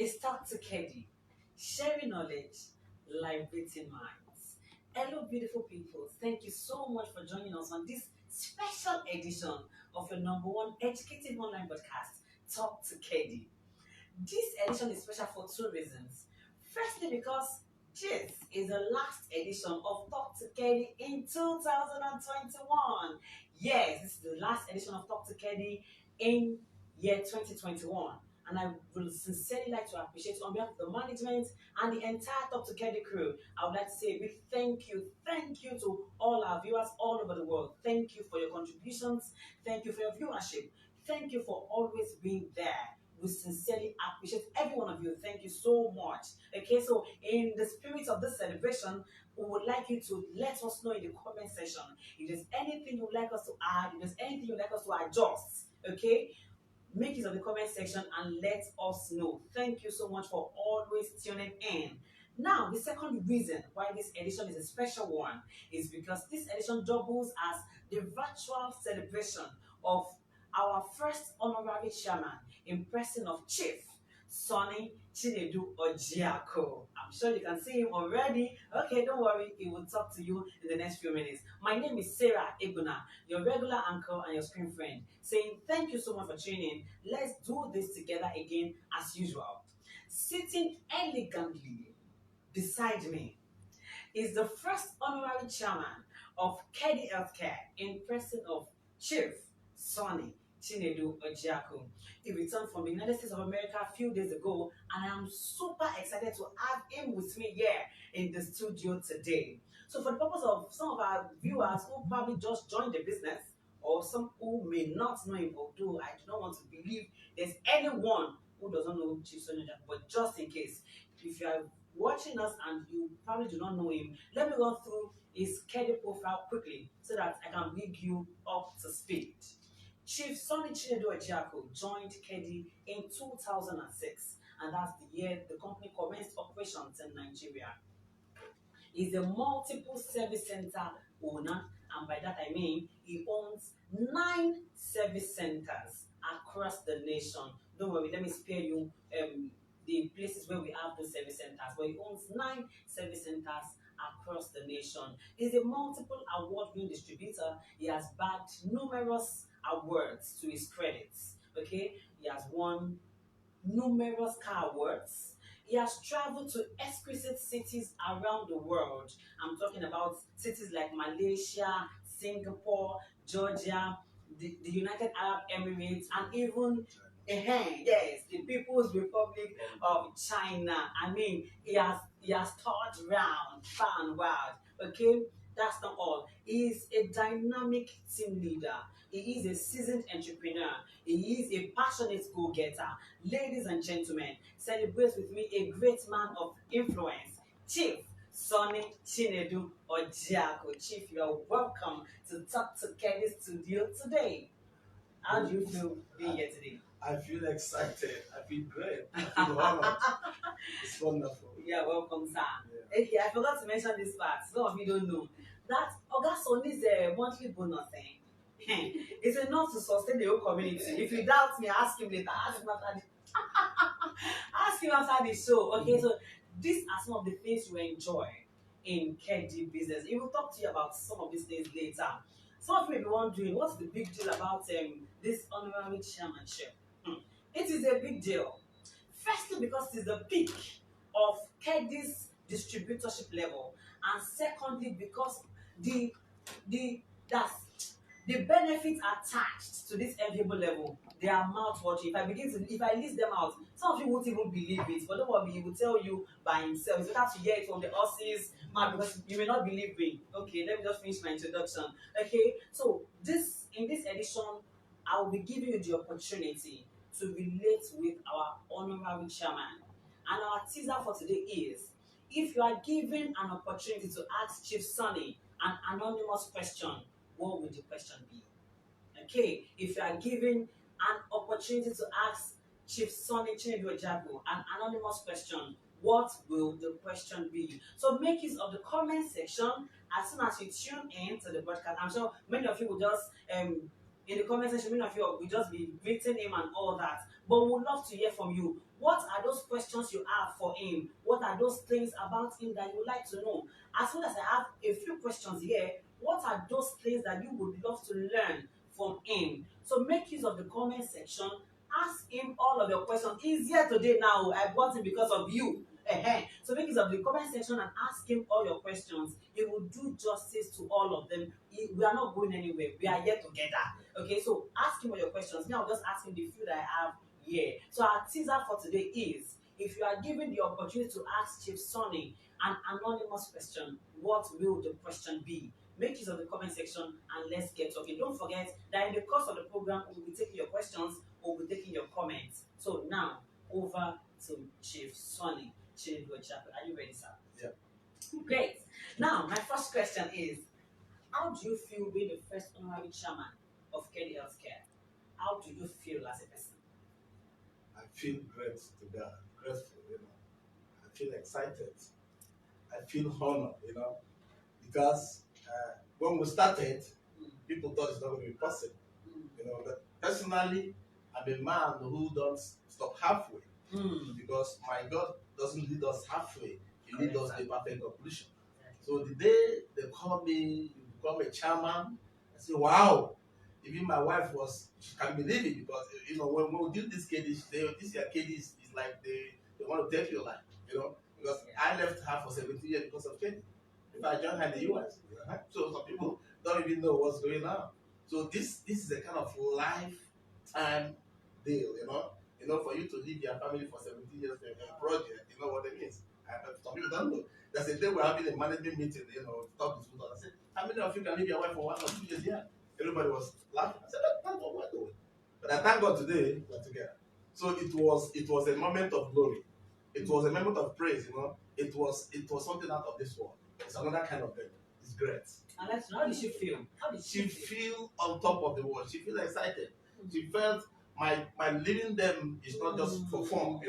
It's Talk to Kedi, sharing knowledge, liberating minds. Hello, beautiful people. Thank you so much for joining us on this special edition of your number one educative online podcast, Talk to Kedi. This edition is special for two reasons. Firstly, because this is the last edition of Talk to Kedi in 2021. Yes, this is the last edition of Talk to Kedi in year 2021. And I would sincerely like to appreciate on behalf of the management and the entire Talk to Kedi crew. I would like to say a big thank you to all our viewers all over the world. Thank you for your contributions. Thank you for your viewership. Thank you for always being there. We sincerely appreciate every one of you. Thank you so much. Okay, so in the spirit of this celebration, we would like you to let us know in the comment section if there's anything you'd like us to add, if there's anything you'd like us to adjust. Okay, make use of the comment section and let us know. Thank you so much for always tuning in. Now, the second reason why this edition is a special one is because this edition doubles as the virtual celebration of our first honorary chairman in person of Chief Sunny Chinedu Ojiaku. I'm sure you can see him already. Okay, don't worry, he will talk to you in the next few minutes. My name is Sarah Ebuna, your regular anchor and your screen friend, saying thank you so much for tuning in. Let's do this together again as usual. Sitting elegantly beside me is the first honorary chairman of Kedi Healthcare in person of Chief Sunny Chinedu Ojiaku. He returned from the United States of America a few days ago, and I'm super excited to have him with me here in the studio today. So for the purpose of some of our viewers who probably just joined the business, or some who may not know him, although I do not want to believe there's anyone who doesn't know Chief Sunny Ojiaku, but just in case, if you are watching us and you probably do not know him, let me go through his Kedi profile quickly so that I can bring you up to speed. Chief Sunny Chinedu Ojiaku joined Kedi in 2006, and that's the year the company commenced operations in Nigeria. He's a multiple service center owner, and by that I mean he owns 9 service centers across the nation. Don't worry, let me spare you the places where we have those service centers, but he owns 9 service centers across the nation. He's a multiple award-winning distributor. He has bagged numerous awards to his credits. Okay, he has won numerous car awards. He has traveled to exquisite cities around the world. I'm talking about cities like Malaysia, Singapore, Georgia, the United Arab Emirates, and even yes, the People's Republic of China. I mean, he has toured round, far and wide. Okay, that's not all. He is a dynamic team leader. He is a seasoned entrepreneur. He is a passionate go-getter. Ladies and gentlemen, celebrate with me a great man of influence, Chief Sunny Chinedu Ojiaku. Chief, you are welcome to Talk to Kedi Studio today. How do you feel being here today? I feel excited. I feel great. I feel honored. It's wonderful. Yeah, welcome, sir. Yeah. Okay, I forgot to mention this part. Some of you don't know that Oga Sunny's monthly bonus thing. It's enough to sustain the whole community. If you doubt me, ask him later. Ask him after ask him after the show. Okay, so these are some of the things you enjoy in Kedi business. He will talk to you about some of these things later. Some of you may be wondering, what's the big deal about this honorary chairmanship? It is a big deal. Firstly, because it is the peak of Kedi's distributorship level, and secondly, because the benefits attached to this enviable level, they are mouth-watering. If I list them out, some of you won't even believe it, but don't worry, he will tell you by himself. It's better to hear it from the horse's mouth because you may not believe me. Okay, let me just finish my introduction. Okay, so in this edition, I will be giving you the opportunity to relate with our honorary chairman. And our teaser for today is, if you are given an opportunity to ask Chief Sunny an anonymous question, what would the question be? Okay, if you are given an opportunity to ask Chief Sunny Chinedu Ojiaku an anonymous question, what will the question be? So make use of the comment section as soon as you tune in to the broadcast. I'm sure many of you will just in the comment section, many of you will just be greeting him and all that. But we would love to hear from you. What are those questions you have for him? What are those things about him that you would like to know? As soon as I have a few questions here, what are those things that you would love to learn from him? So make use of the comment section. Ask him all of your questions. He's here today now. I brought him because of you. So make use of the comment section and ask him all your questions. He will do justice to all of them. We are not going anywhere. We are here together. Okay, so ask him all your questions. Now I'll just ask him the few that I have here. So our teaser for today is, if you are given the opportunity to ask Chief Sunny an anonymous question, what will the question be? Make use of the comment section and let's get talking. Don't forget that in the course of the program, we'll be taking your questions or we'll be taking your comments. So now, over to Chief Sunny Chinedu Ojiaku. Are you ready, sir? Yeah. Great. Now, my first question is, how do you feel being the first honorary chairman of Kedi Healthcare? How do you feel as a person? I feel great to God, grateful, I feel excited. I feel honored, because when we started, Mm, people thought it's not going to be possible, mm, But personally, I'm a man who don't stop halfway, mm. because my God doesn't lead us halfway; He leads us to a perfect conclusion. Exactly. So the day they call me, you become a chairman, I say, wow. Even my wife she can't believe it, because when we do this KD, she say, this year KD is like they want to take your life, because I left her for 17 years because of KD. If I joined her in the US, so some people don't even know what's going on. So this is a kind of lifetime deal, for you to leave your family for 17 years for a project, you know what it means. Some people don't know. There's a day we're having a management meeting, to talk to people. I said, how many of you can leave your wife for 1 or 2 years? Yeah. Everybody was laughing. I said, that's what we're doing. But I thank God today we're together. So it was a moment of glory. It was a moment of praise, It was something out of this world. It's another kind of thing. It's great. And let's know, how did she feel? How did She she feel? feel on top of the world. She feel excited. She felt my leaving them is not just for fun,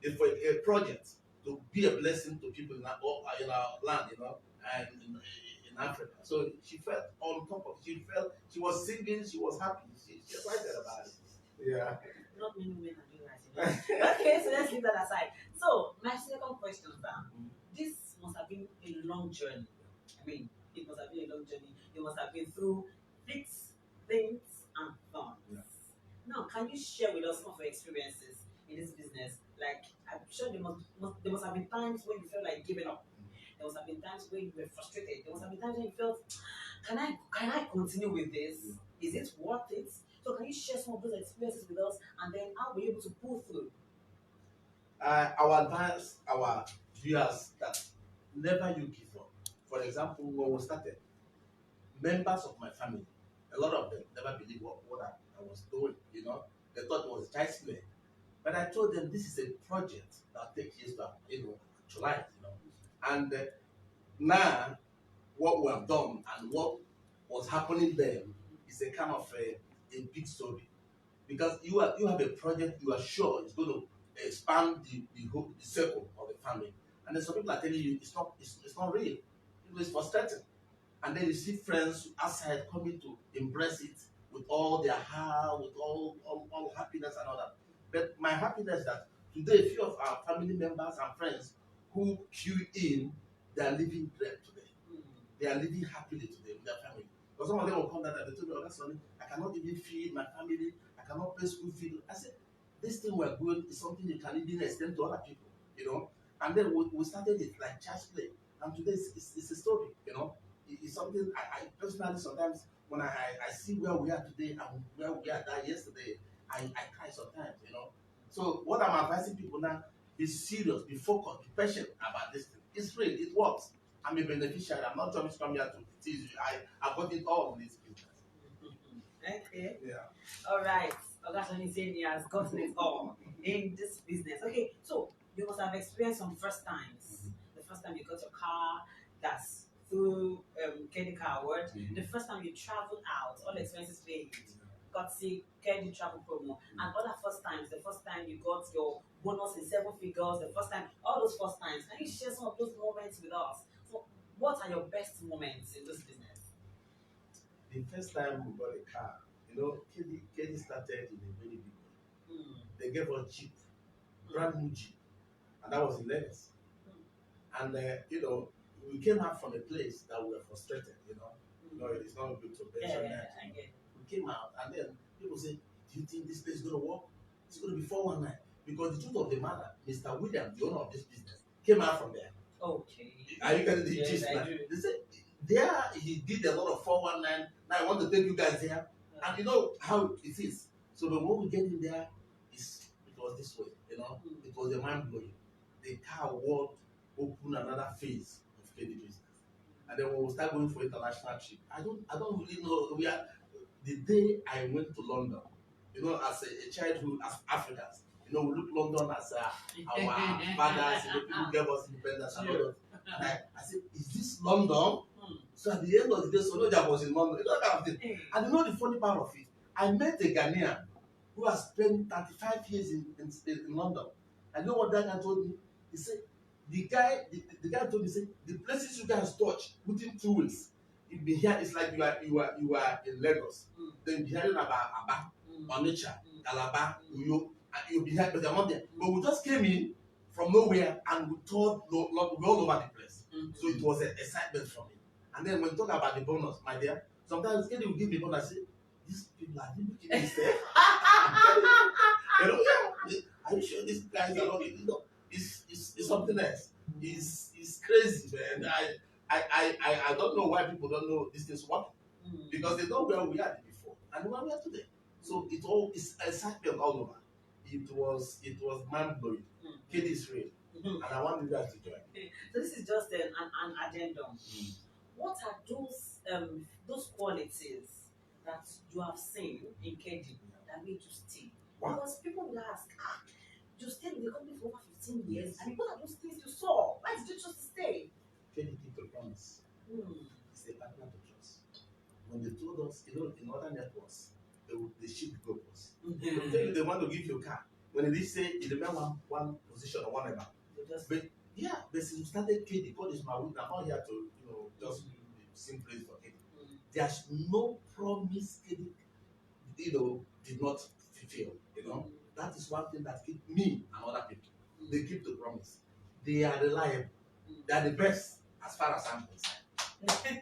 It's for a project to be a blessing to people in our land, and in Africa. So she felt on top of. She was singing. She was happy. She excited about it. Yeah. Not many women are doing that. Okay, so let's leave that aside. So my second question, now. This must have been a long journey. I mean, it must have been a long journey. You must have been through things, things, and thorns. Yeah. Now, can you share with us some of your experiences in this business? Like, I'm sure there must have been times when you felt like giving up. There must have been times when you were frustrated. There must have been times when you felt, can I continue with this? Is it worth it? So can you share some of those experiences with us, and then how were you able to pull through? I will advise our viewers that never you give up. For example, when we started, members of my family, a lot of them never believed what I was doing, They thought it was child's play. But I told them this is a project that takes years to, actualize, And now, what we have done and what was happening then is a kind of a big story. Because you have a project you are sure is going to expand the circle of the family. And then some people are telling you it's not real. It's frustrating. And then you see friends outside coming to embrace it with all their heart, with all happiness and all that. But my happiness is that today, few of our family members and friends who queue in, they are living great today. They are living happily today with their family. Because some of them will come down and they told me, oh, that's funny, I cannot even feed my family, I cannot pay school fees. I said, this thing we're doing is something you can even extend to other people. And then we started it like child's play. And today it's a story, It's something I personally sometimes when I see where we are today and where we are that yesterday, I cry sometimes. So what I'm advising people now, be serious, be focused, be patient about this thing. It's real, it works. I'm a beneficiary. I'm not trying to come here to tease you. I got it all in this business. Okay. Yeah. All right. Ogasoni saying he has gotten it all in this business. Okay, so you must have experienced some first times. The first time you got your car, that's through Kedi Car Award. The first time you traveled out, all expenses paid, got see Kedi Travel Promo, and other first times. The first time you got your bonus in 7 figures. The first time, all those first times. Can you share some of those moments with us? So, what are your best moments in this business? The first time we bought a car, KD started in a very big way. Mm. They gave us Jeep. brand new Jeep, and that was in Lagos. And we came out from a place that we were frustrated. It's not good to mention that. We came out, and then people say, "Do you think this place is going to work? It's going to be 419." Because the truth of the matter, Mr. William, the owner of this business, came out from there. Okay. Are you getting the gist now? They said there he did a lot of 419. Now I want to take you guys there, and you know how it is. So the when we get in there, it was this way. It was a mind blowing. The car world open another phase of KD business. And then when we start going for international trip, I don't really know. The day I went to London, as a childhood, as Africans, we look London as our fathers, people gave us independence and all that. And I said, is this London? So at the end of the day, Sonoja was in London, that kind of thing. And the funny part of it, I met a Ghanaian who has spent 35 years in London. I know what that guy told me. He said, the guy told me, the places you guys touch within 2 weeks, you'll be here. It's like you are in Lagos. Then you'll be hearing about Aba, Onitsha, Calabar, Uyo, and you'll be here, but they're not there. But we just came in from nowhere and we toured we're all over the place. So it was an excitement for me. And then when we talk about the bonus, my dear, sometimes Kenny will give me bonus. I say, these people are really making this. Are you sure these guys are not? It's something else. It's crazy, man. I don't know why people don't know this thing's working. Because they know where we are before and where we are today. So it's excitement all over. It was mind blowing. Kid is real. And I want you guys to join. So this is just an addendum. What are those qualities that you have seen in KD that made you stay? Because people will ask, you stayed in the company for over 15 years, and what are those things you saw? Why did you choose to stay? KD keep the promise. It's a partner to trust. When they told us, in other networks, they ship the purpose. They'll tell you they want to give you a car. When they say you remember one position or one amount. But since we started KD, God is my witness. I'm not here to just sing praise for KD. There's no promise KD did not fulfill. That is one thing that keep me and other people. They keep the promise. They are reliable. They are the best as far as I'm concerned.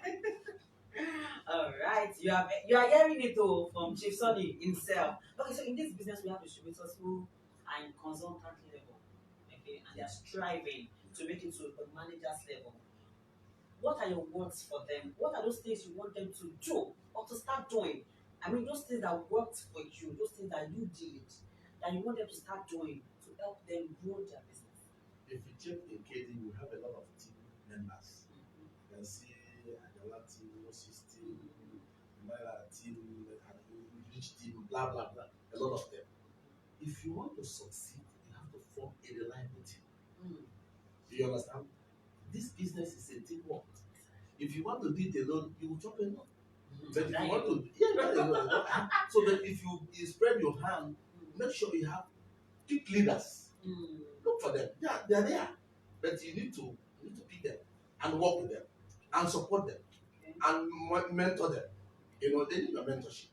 All right, you are hearing it all from Chief Sunny himself. Okay, so in this business we have distributors who are in consultant level, okay, and they are striving to make it to the manager's level. What are your words for them? What are those things you want them to do or to start doing? I mean, those things that worked for you, those things that you did, that you want them to start doing to help them grow their business. If you check in KD, we have a lot of team members. You can see Adela team, Moses team, Mara team, Rich team, blah, blah, blah. A lot of them. If you want to succeed, you have to form a reliable team. Do you understand? This business is a teamwork. If you want to do it alone, you will chop alone. But if you want to, so that if you spread your hand, make sure you have pick leaders. Look for them. Yeah, they're there. But you need to pick them and work with them and support them and mentor them. They need your mentorship.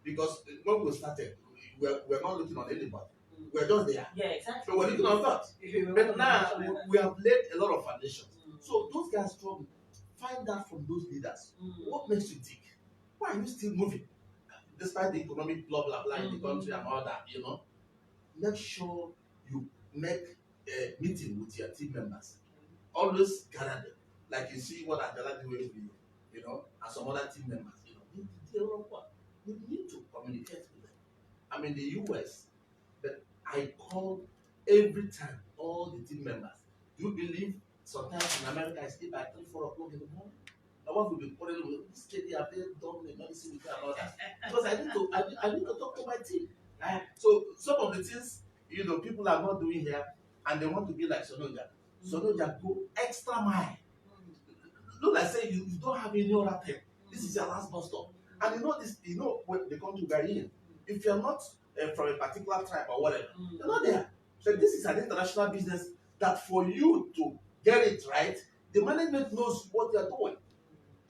Because when we started, we're not looking on anybody. We're just there. Yeah, exactly. So we're looking on that. But now we have laid a lot of foundations. So those guys struggle. Find out from those leaders what makes you tick. Why are you still moving? Despite the economic blah blah blah in the country and all that, make sure you make a meeting with your team members. Always gather them. Like you see what Adela doing with you, and some other team members, you need to communicate with them. I'm in the US, but I call every time all the team members. Do you believe sometimes in America I sleep by 3, 4 o'clock in the morning? I want to be quarreling with this lady. I've done the medicine with her and all that. Because I need to talk to my team. So some of the things people are not doing here, and they want to be like Sonoja. Sonoja go extra mile. Look, like say you don't have any other thing. This is your last bus stop. And this, when they come to Ghanaian, if you're not from a particular tribe or whatever, you're not there. So this is an international business that for you to get it right, the management knows what they're doing.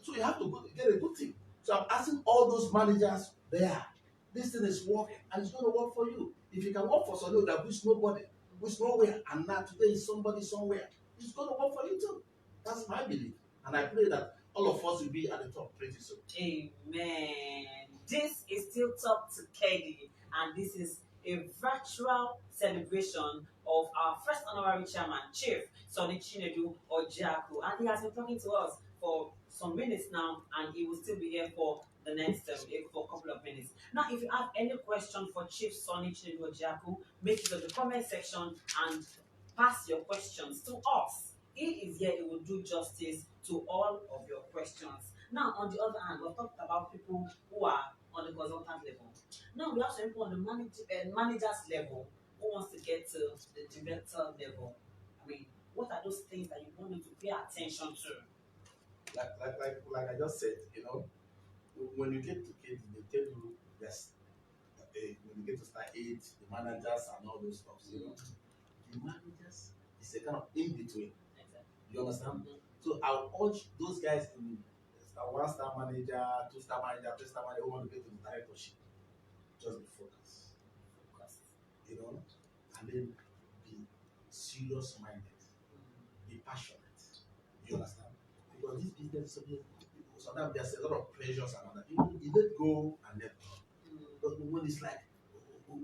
So you have to go get a good team. So I'm asking all those managers there, this thing is working and it's going to work for you. If you can work for someone that wish nobody, who's nowhere, and now today is somebody somewhere. It's going to work for you too. That's my belief. And I pray that all of us will be at the top pretty soon. Amen. This is still Talk to Kedi, and this is a virtual celebration of our first honorary chairman, Chief Sunny Chinedu Ojiaku, and he has been talking to us for some minutes now, and he will still be here for the next for a couple of minutes. Now, if you have any question for Chief Sunny Chinedu Ojiaku, make it in the comment section and pass your questions to us. He is here, he will do justice to all of your questions. Now, on the other hand, we've talked about people who are on the consultant level. Now, we have some people on the manager's level who wants to get to the director level. I mean, what are those things that you want them to pay attention to? Like I just said, when you get to kids, they tell you yes. When you get to start 8, the managers and all those stuff, the managers is a kind of in between. Exactly. You understand? So I'll urge those guys in one-star manager, two-star manager, three-star manager who want to get to the directorship. Just be focused. And then be serious minded, be passionate. You understand? Because this business sometimes there's a lot of pressures and all that. You let go and let go. But when it's like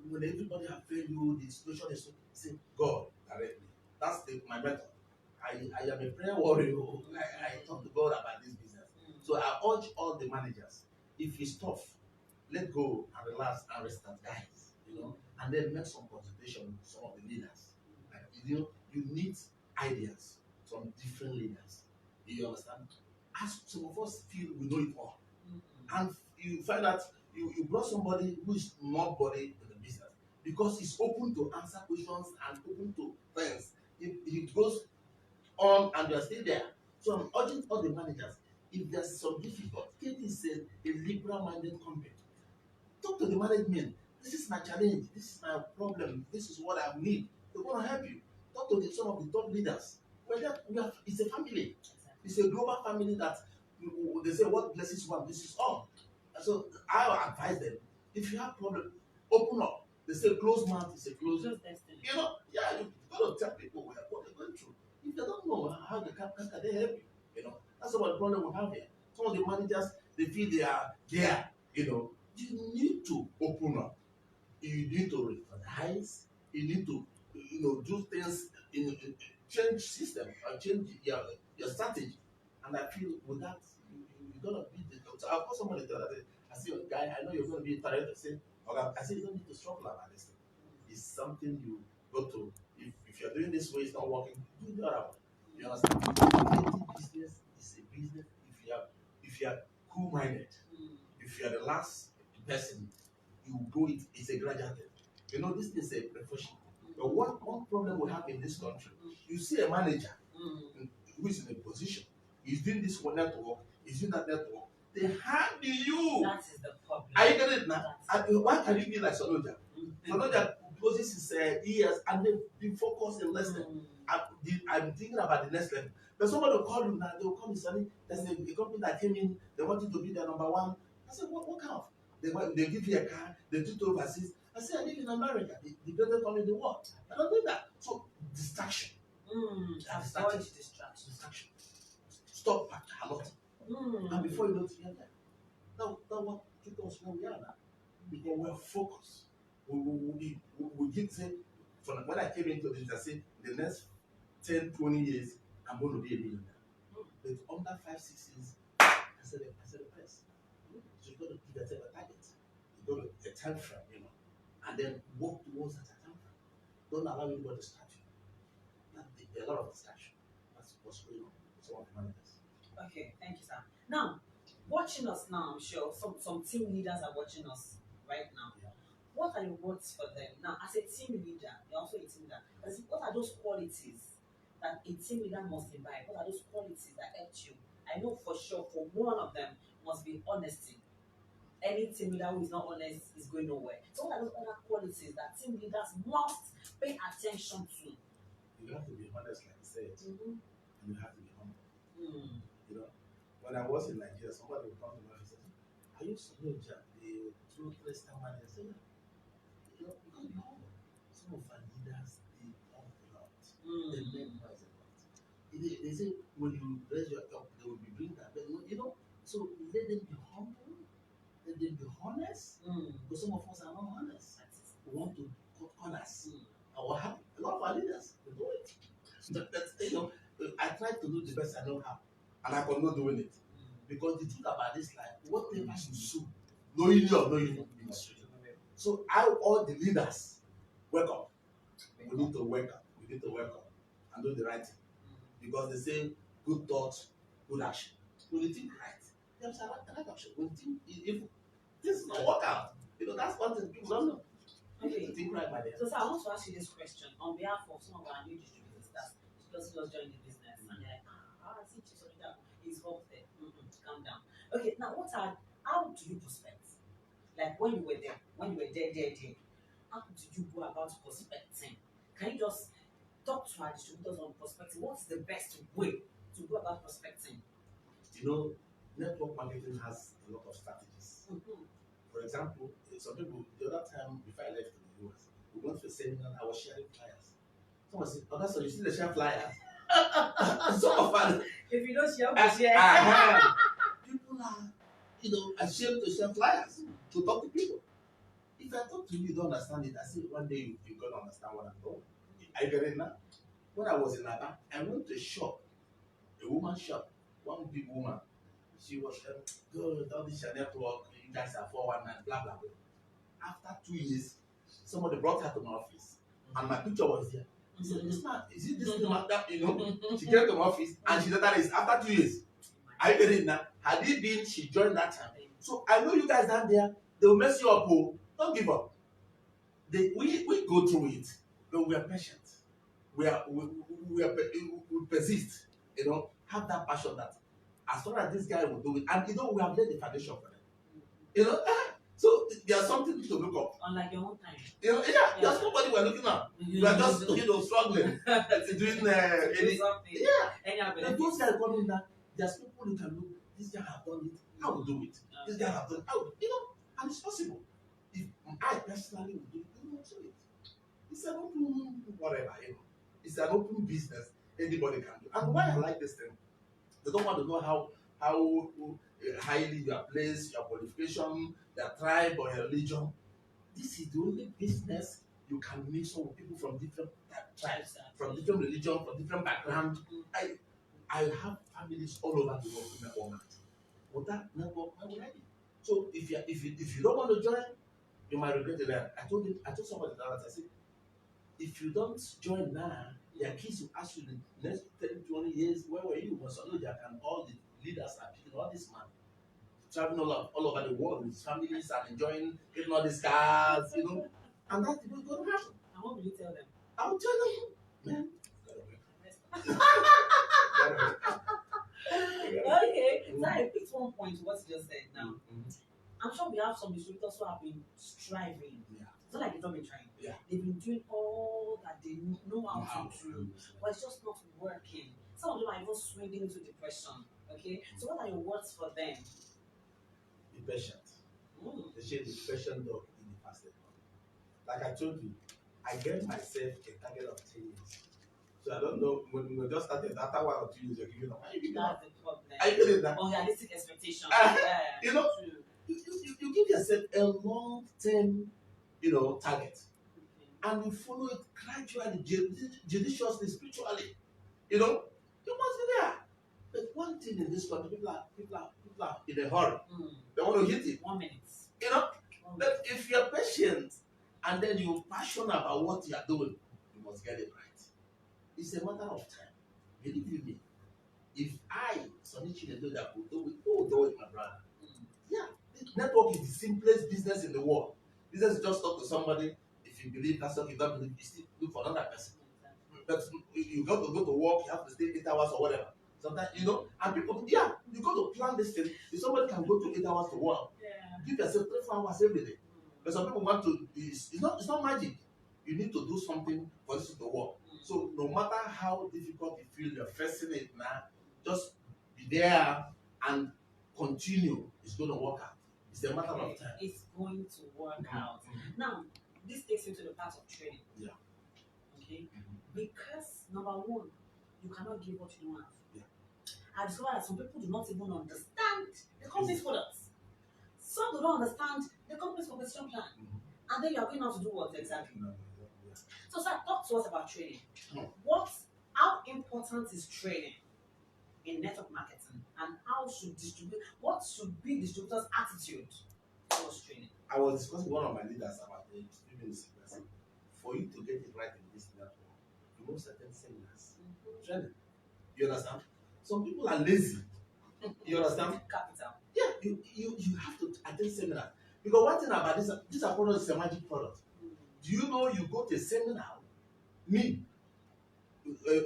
when everybody have failed you, the situation is so say, God, direct me. That's my method. I am a prayer warrior. I talk to God about this business. So I urge all the managers, if it's tough, let go and relax and restart, guys. And then make some consultation with some of the leaders. Like, you need ideas from different leaders. You understand? As some of us feel we know it all, and you find out you brought somebody who is not body in the business because he's open to answer questions and open to things. He goes on and you're still there. So I'm urging all the managers, if there's some difficult, KD is a liberal-minded company. Talk to the management. This is my challenge. This is my problem. This is what I need. They want to help you. Talk to some of the top leaders. It's a family. It's a global family that they say what blesses one, this is all. And so I will advise them, if you have problem, open up. They say closed mouth is a closed destiny. You got to tell people what they're going through. If they don't know how they can they help you? That's what the problem we have here. Some of the managers, they feel they are there. You need to open up. You need to recognize. You need to, do things in change system and change your strategy. And I feel with that, you're gonna be the. So I've got somebody the other day. I see a guy. I know you're gonna be tired of saying, "Okay," I say you don't need to struggle about this thing. It's something you go to. If you're doing this way, it's not working. Do the other way. You understand? Creative business is a business. If you are cool-minded, if you are the last person, you go it. It's a graduate thing. This is a profession. But one problem we have in this country, you see a manager who is in a position, he's doing this one network, he's doing that network. They hand you. That is the problem. Are you getting it now? Why can you be like Sonoja? Sonoja closes his ears and then be focused in listening. I'm thinking about the next level. But somebody will call you now, they will call me, Sonny. There's a company that came in, they want you to be their number one. I said, what kind of? They give you a car, they do it overseas. I said, I live in America, the greatest country in the world. I don't do that. So, distraction. Avoid distraction. Stop a lot. And before you know it, you're there. That what took us where we are now. Because we're focused. We did say, when I came into this, I said, in the next 10, 20 years, I'm going to be a millionaire. But under 5, 6 years, I said the best. So you got to give yourself a target. You got a time frame, and then work towards that time frame. Don't allow anybody to start you. There are a lot of distraction. That's what's going on with some of the managers. Okay, thank you, sir. Now, watching us now, I'm sure some team leaders are watching us right now. Yeah. What are your words for them? Now, as a team leader, you're also a team leader. What are those qualities that a team leader must imbibe? What are those qualities that help you? I know for sure for one of them must be honesty. Any team leader who is not honest is going nowhere. So what are those other qualities that team leaders must pay attention to? You have to be honest, like you said, and you have to be humble. When I was in Nigeria, somebody would come to me and say, "Are you Sonoja, the true 3-star manager?" I said, "Yeah." You got to be humble. Some of our leaders, They say when you raise your up, they will be bring that. But, so let them be humble, let them be honest. Because some of us are not honest. We want to cut corners. And what happened? A lot of our leaders, they do it. I try to do the best I know how, and I cannot doing it. Because the truth about this life, whatever you sow, knowingly or knowingly, you must reap. So all the leaders wake up. We need to wake up. We need to wake up and do the right thing. Because they say good thoughts, good action. When you think right, there's a right action. When you think if this is not work out, that's one thing people don't know. Okay. Think right by them. So, sir, I want to ask you this question on behalf of some of our new distributors that just joined the business and they're like, I see Chief Sunny is up there. Calm down. Okay, now how do you prospect? Like when you were there, how did you go about prospecting? Can you just talk to our distributors on prospecting? What's the best way to go about prospecting? Network marketing has a lot of strategies. For example, some people, the other time before I left to the US, we went for a seminar, I was sharing flyers. Someone said, oh, that's all, you see the share flyers? Some of us, if you don't share, share. People are, ashamed to share flyers, to talk to people. If I talk to you, you don't understand it, I say one day you're going to understand what I'm doing. Are you getting that? When I was in Aba, I went to a shop, a woman's shop, one big woman. She was good, all this network, you guys are 419, blah, blah, blah. After 2 years, somebody brought her to my office, and my picture was there. He said, is it this woman that, she came to my office, and she said that is after 2 years. Are you getting that? Had it been, she joined that time. So I know you guys down there, they will mess you up, don't give up. We go through it, but we are patient. We persist, have that passion that as long as this guy will do it, and we have laid the foundation for them. So there's something to look up. Unlike your own time. There's nobody we're looking at. We are just struggling. Doing and those guys coming down, there's people who can look, this guy have done it, I will do it. This guy have done it, and it's possible. If I personally will do it, you will do it. It's an open whatever, It's an open business. Anybody can do. And why I like this thing, they don't want to know how highly you are placed, your qualification, your tribe or your religion. This is the only business you can mix with people from different tribes, from different religion, from different background. I have families all over the world in my own market. With that network, I will ready. So if you don't want to join, you might regret it. I told somebody that I said, if you don't join now, their kids will ask you the next 10, 20 years, where were you? Because I know and all the leaders are picking all this man, traveling all over the world with his families and enjoying getting all these cars, and that's the way it's going to happen. And what will you tell them? I will tell them, Okay, so I picked one point what you just said now. I'm sure we have some distributors who have been striving. It's not like they've not been trying. They've been doing all that they know how to do, but it's just not working. Some of them are even swinging into depression. Okay, so what are your words for them? Be patient. They say the patient dog in the fastest one. Like I told you, I gave myself a target of 10 years. So I don't know when we just started. After 1 or 2 years, you're giving up. That's the problem. Are you getting that? Unrealistic expectations. You give yourself a long-term, target, and you follow it gradually, judiciously, spiritually. You must be there. But one thing in this country, people are in a hurry. They want to hit it. 1 minute. But if you're patient and then you're passionate about what you are doing, you must get it right. It's a matter of time. Believe you me. If I, Sunny Chinedu Ojiaku, do it, my brother. Network is the simplest business in the world. Business is just talk to somebody. If you believe that's what you don't believe, you still look for another person. But you got to go to work, you have to stay 8 hours or whatever. Sometimes, and people, you got to plan this thing. If somebody can go to 8 hours to work, give yourself 3-4 hours every day. But some people want to, it's not magic. You need to do something for this to work. So no matter how difficult you feel you're facing it now, just be there and continue. It's going to work out. It's a matter of time. It's going to work out. Now, this takes you to the part of training. Yeah. Okay? Because number one, you cannot give what you don't have. Yeah. I discovered that some people do not even understand the company's products. Some do not understand the company's competition plan. And then you are going out to do what exactly? So, sir, talk to us about training. How important is training in network marketing, and what should be distributors' attitude towards training? I was discussing with one of my leaders about the distributing sequence. For you to get it right in this network, you must attend seminars, training. You understand? Some people are lazy. You understand? Capital. Yeah, you have to attend seminar. Because one thing about this product is a magic product. Do you know you go to a seminar, me,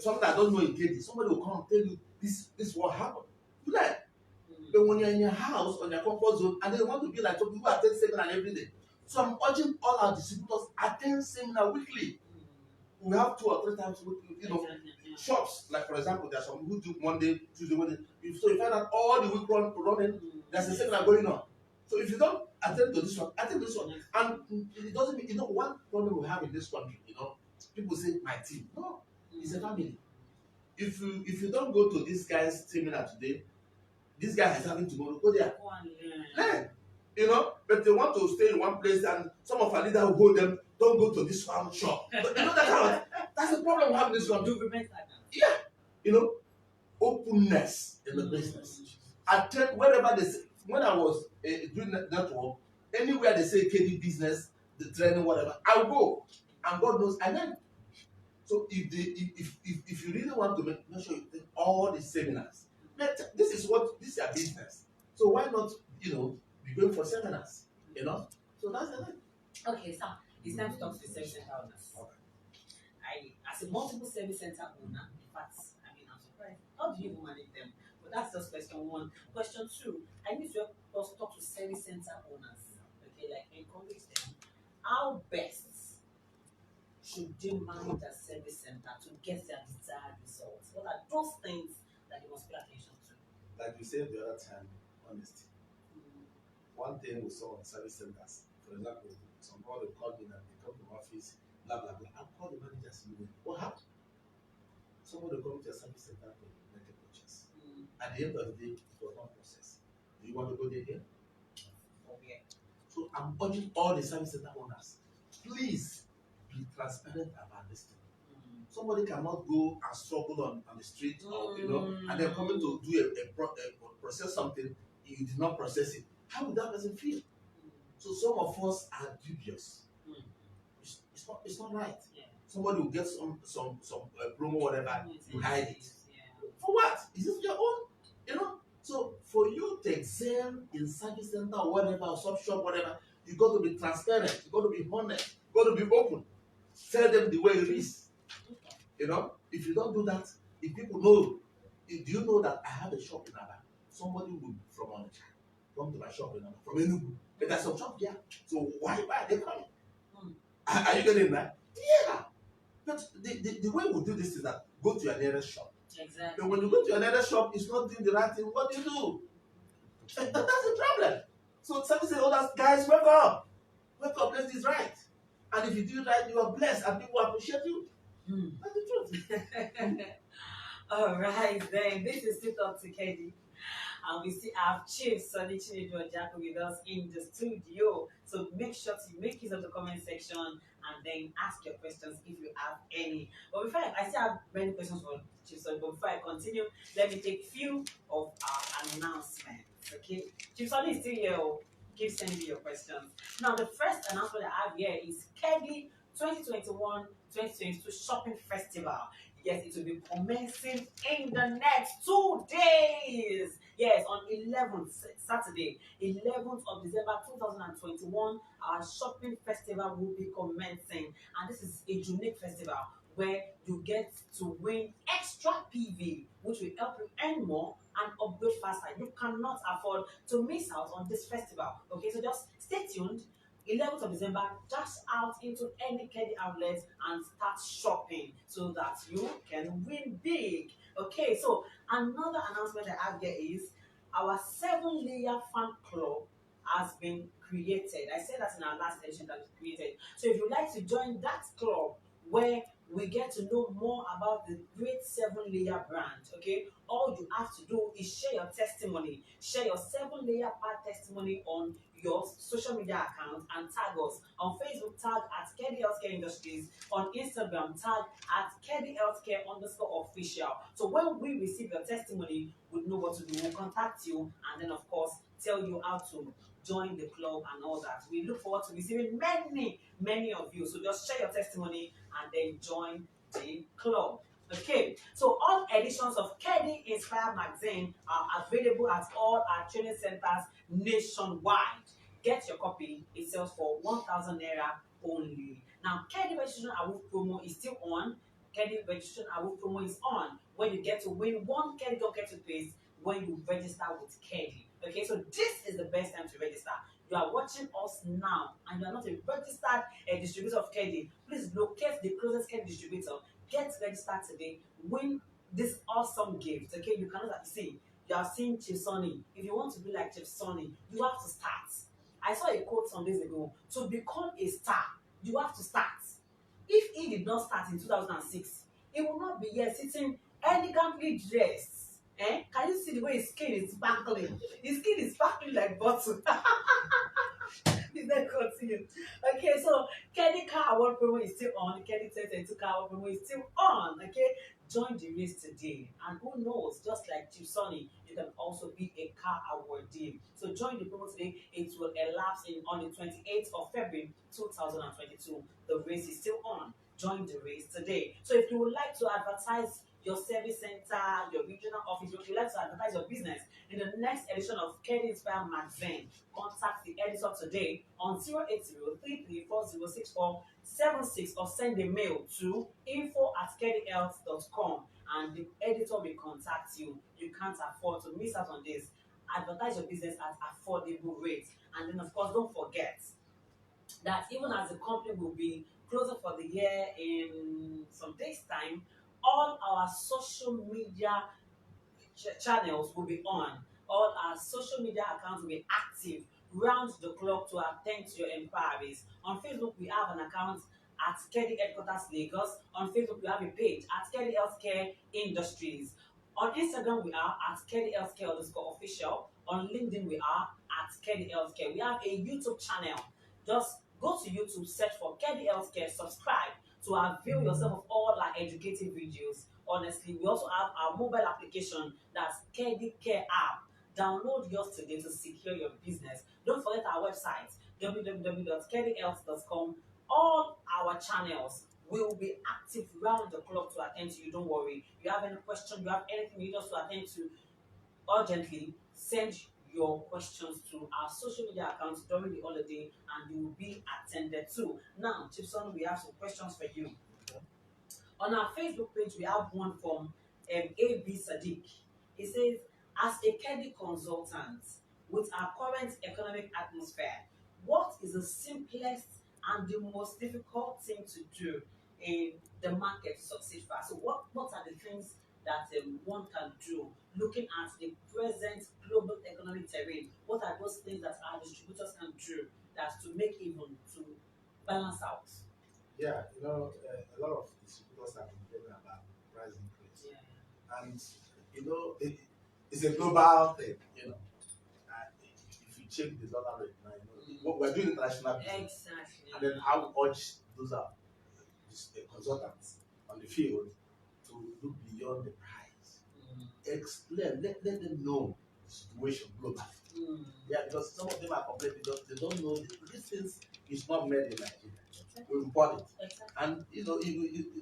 something I don't know in KD, somebody will come and tell you this what happened. You like, but when you're in your house, on your comfort zone, and they want to be like some people attend seminar every day. So I'm urging all our distributors attend seminar weekly. We have 2 or 3 times weekly, shops. Like for example, there's some who do Monday, Tuesday, Wednesday. So you find out all the week running, there's a seminar going on. So if you don't attend to this one, attend this one. And it doesn't mean, one problem we have in this country, people say my team. No, it's a family. If you don't go to this guy's seminar today, this guy is having tomorrow, go there. Learn. But they want to stay in one place, and some of our leaders will hold them, don't go to this one shop. But that's the problem we have in this country. Yeah. Openness in the business. Attend wherever they say, when I was doing network, anywhere they say KD business, the training, whatever, I'll go. And God knows I learn. So if you really want to make sure you take all the seminars, this is your business. So why not, be going for seminars? So that's the thing. Okay, so it's time to talk to the service center owners. Okay. As a multiple service center owner, in fact, I'm surprised. How do you even manage them? But that's just question 1. Question 2, I need to also talk to service center owners. Okay, like encourage them. How best should they manage their service center to get their desired results? What are those things that they must pay attention to? Like you said the other time, honesty. One thing we saw on service centers, for example, some people will call me and they come to my office, blah blah blah. I'll call the managers and what happened? Somebody will come to a service center to make a purchase. At the end of the day, it was not processed. Do you want to go there again? Okay. So I'm urging all the service center owners, please be transparent about this thing. Somebody cannot go and struggle on the street, and they're coming to do a process something, you did not process it. How would that person feel? So some of us are dubious. It's not right. Yeah. Somebody will get some promo, whatever, you hide it. Yeah. For what? Is this your own? So for you to excel in service center or whatever, or sub shop, whatever, you got to be transparent, you got to be honest, you got to be open. Tell them the way it is. If you don't do that, if people know, do you know that I have a shop in Aba? Somebody would from Onitsha come to my shop in Aba, from Enugu. But there's some shop there. So why are they coming? Are you getting that? Yeah. But the way we do this is that go to your nearest shop. Exactly. But when you go to your nearest shop, it's not doing the right thing. What do? That's the problem. So service owners, guys, wake up. Wake up, let's do this right. And if you do it right, you are blessed and people appreciate you. That's the truth. All right, then. This is Talk to Kedi. And we still have Chief Sunny Chinedu Ojiaku with us in the studio. So make sure to make use of the comment section and then ask your questions if you have any. But before I still have many questions for Chief Sunny, but before I continue, let me take few of our announcements. Okay? Chief Sunny is still here. Keep sending me your questions. Now, the first announcement I have here is KEDI 2021-2022 Shopping Festival. Yes, it will be commencing in the next 2 days. Yes, on 11th, Saturday, 11th of December 2021, our shopping festival will be commencing. And this is a unique festival where you get to win extra PV, which will help you earn more and upgrade faster. You cannot afford to miss out on this festival. Okay, so just stay tuned. 11th of December, dash out into any KEDI outlet and start shopping so that you can win big. Okay, so another announcement I have here is our 7-layer fan club has been created. I said that in our last edition that was created. So if you'd like to join that club where we get to know more about the great 7-layer brand. Okay, all you have to do is share your testimony, share your 7-layer part testimony on your social media account and tag us on Facebook. Tag at Kedi Healthcare Industries, on Instagram tag at Kedi Healthcare _official. So when we receive your testimony, we know what to do. We'll contact you and then of course tell you how to join the club and all that. We look forward to receiving many of you. So just share your testimony and then join the club. Okay, so all editions of Kedi Inspire magazine are available at all our training centers nationwide. Get your copy. It sells for 1,000 naira only. Now, Kedi registration award promo is still on. Kedi registration award promo is on. When you get to win one Kedi Don't Get to Pace when you register with Kedi. Okay, so this is the best time to register. You are watching us now and you are not a registered distributor of Kedi. Please locate the closest Kedi distributor. Get registered today. Win this awesome gift. Okay, you cannot see. You are seeing Chief Sunny. If you want to be like Chief Sunny, you have to start. I saw a quote some days ago. To become a star, you have to start. If he did not start in 2006, he will not be here sitting elegantly dressed. Can you see the way his skin is sparkling? His skin is sparkling like butter. Please then continue. Okay, so Kedi Car Award promo is still on. Kedi 1022 Car Award promo is still on. Okay, join the race today. And who knows, just like Chief Sunny, you can also be a car awardee. So join the promo today. It will elapse on the 28th of February 2022. The race is still on. Join the race today. So if you would like to advertise your service center, your regional office, if you would like to advertise your business in the next edition of Kedi Inspire magazine, contact the editor today on 080-3340-6476 or send a mail to info@kedihealth.com and the editor will contact you. You can't afford to miss out on this. Advertise your business at affordable rates. And then of course, don't forget that even as the company will be closing for the year in some days' time, all our social media channels will be on. All our social media accounts will be active round the clock to attend to your inquiries. On Facebook, we have an account at Kedi Headquarters Lagos. On Facebook, we have a page at Kedi Healthcare Industries. On Instagram, we are at Kedi Healthcare _official. On LinkedIn, we are at Kedi Healthcare. We have a YouTube channel. Just go to YouTube, search for Kedi Healthcare, subscribe to avail yourself of all our educative videos. Honestly, we also have our mobile application, that's Kedi Care app. Download yours today to secure your business. Don't forget our website, www.kedihealth.com. All our channels will be active round the clock to attend to you. Don't worry. If you have any question, you have anything you need us to attend to urgently, send your questions to our social media accounts during the holiday and you will be attended to. Now, Chief Son, we have some questions for you. On our Facebook page, we have one from AB Sadiq. He says, as a Kedi consultant with our current economic atmosphere, what is the simplest and the most difficult thing to do in the market to succeed fast? So what are the things that one can do looking at the present global economic terrain? What are those things that our distributors can do that's to make even to balance out? Yeah, a lot of distributors have complaining about price increase. Yeah. And, it's a global thing, if you check the dollar rate now, we're doing international business. Exactly. And then I would urge those consultants on the field to look beyond the price. Explain, let them know the situation globally. Yeah, because some of them are complaining because they don't know these things is not made in Nigeria. We import it. Exactly. And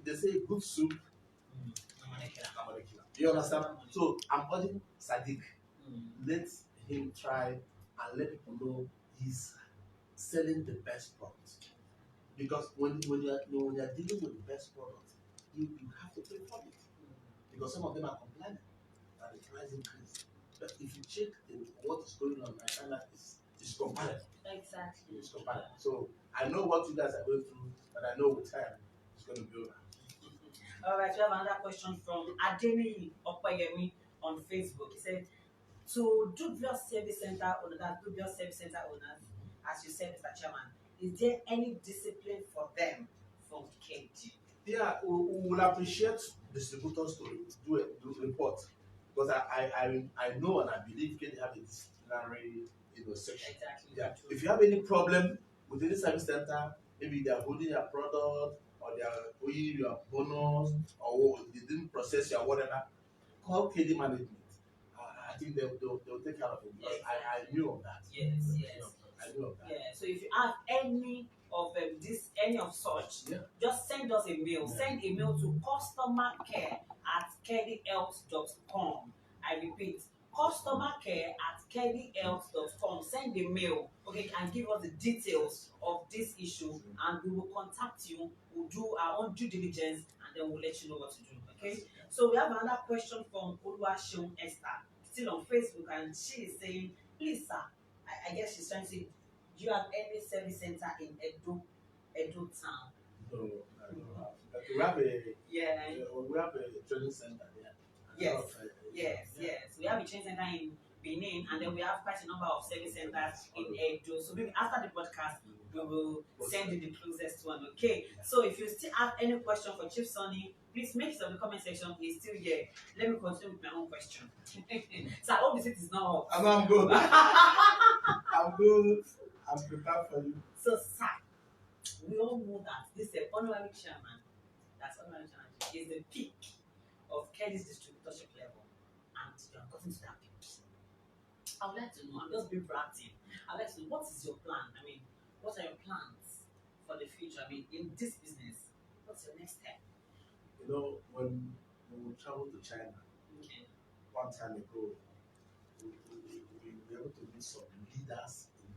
they say good soup. You understand? So I'm urging Sadiq, let him try and let people know he's selling the best product. Because when you are dealing with the best product, you have to pay for it. Because some of them are complaining that the price increase. But if you check what is going on right now, is comparable. Exactly. It's comparable. So I know what you guys are going through, but I know with time it's going to be over. All right, we have another question from Adeni Opayemi on Facebook. He said, to dubious service center owners, as you said, Mr. Chairman, is there any discipline for them from KD? Yeah, we will appreciate distributors to do report because I know and I believe can have a disciplinary section. Exactly. Yeah. If you have any problem with any service center, maybe they are holding your product or they are owing your bonus or they didn't process your whatever, call KD management. I think they'll take care of it because I knew of that. Yes, yes. I knew of that. Yeah. So if you have any of any of such, Yeah. just send us a mail. Yeah. Send a mail to customercare@kedihealth.com. I repeat, customercare@kedihealth.com. Send the mail, okay, and give us the details of this issue, and we will contact you. We'll do our own due diligence, and then we'll let you know what to do. Okay. So we have another question from Oluwaseun Esther, still on Facebook, and she is saying, please, sir, I guess she's trying to say, do you have any service center in Edo town? No, I don't have. But we have we have a training center there. Yes, yes. We have a training center in Benin, and then we have quite a number of service centers in Edo. So maybe after the podcast, we will send you the closest one. Okay. So if you still have any question for Chief Sunny, please make it on the comment section. He's still here. Let me continue with my own question. So I hope the seat is not hot. I'm good. I'm good. I'm prepared for you. So, sir, we all know that this Honorary Chairman, is the peak of Kedi's distributorship level, and you have gotten to that peak. I would like to know, I'm just being proactive. I would like to know, what is your plan? I mean, what are your plans for the future? I mean, in this business, what's your next step? You know, when we traveled to China one time ago, we were able to meet some leaders in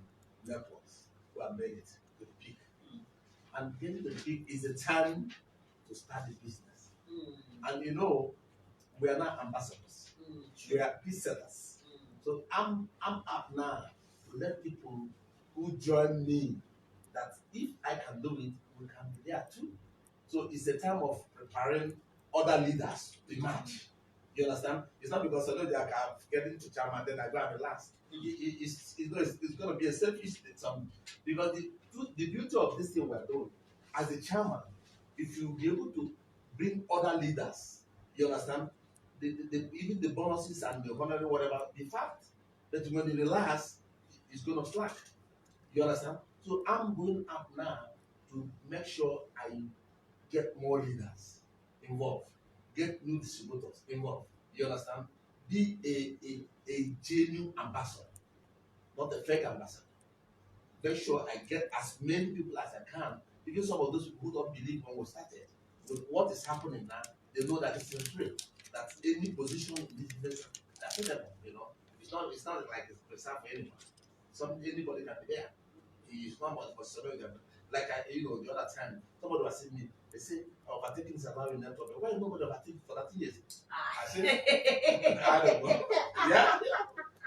networks who have made it to the peak. And getting to the peak is the time to start the business. And you know, we are not ambassadors. We are peace sellers. So I'm up now to let people who join me that if I can do it, we can be there too. So it's a time of preparing other leaders to emerge. You understand? It's not because I know that I'm getting to chairman, then I go and relax. It's going to be a selfish thing. Because the beauty of this thing we're doing, as a chairman, if you be able to bring other leaders, you understand? Even the bonuses and the honorary whatever, the fact that when they relax, it's going to slack. You understand? So I'm going up now to make sure I get more leaders involved, get new distributors involved. You understand? Be a genuine ambassador, not a fake ambassador. Make sure I get as many people as I can, because some of those people who don't believe when we started, with what is happening now, they know that it's real. That any position in this business, that's available. You know, it's not like it's preserved for anyone. Anybody can be there. It's not much for somebody. Like the other time, somebody was saying me, they say overtaking is allowed in network. Why nobody overtake for 30 years? I said, I don't know.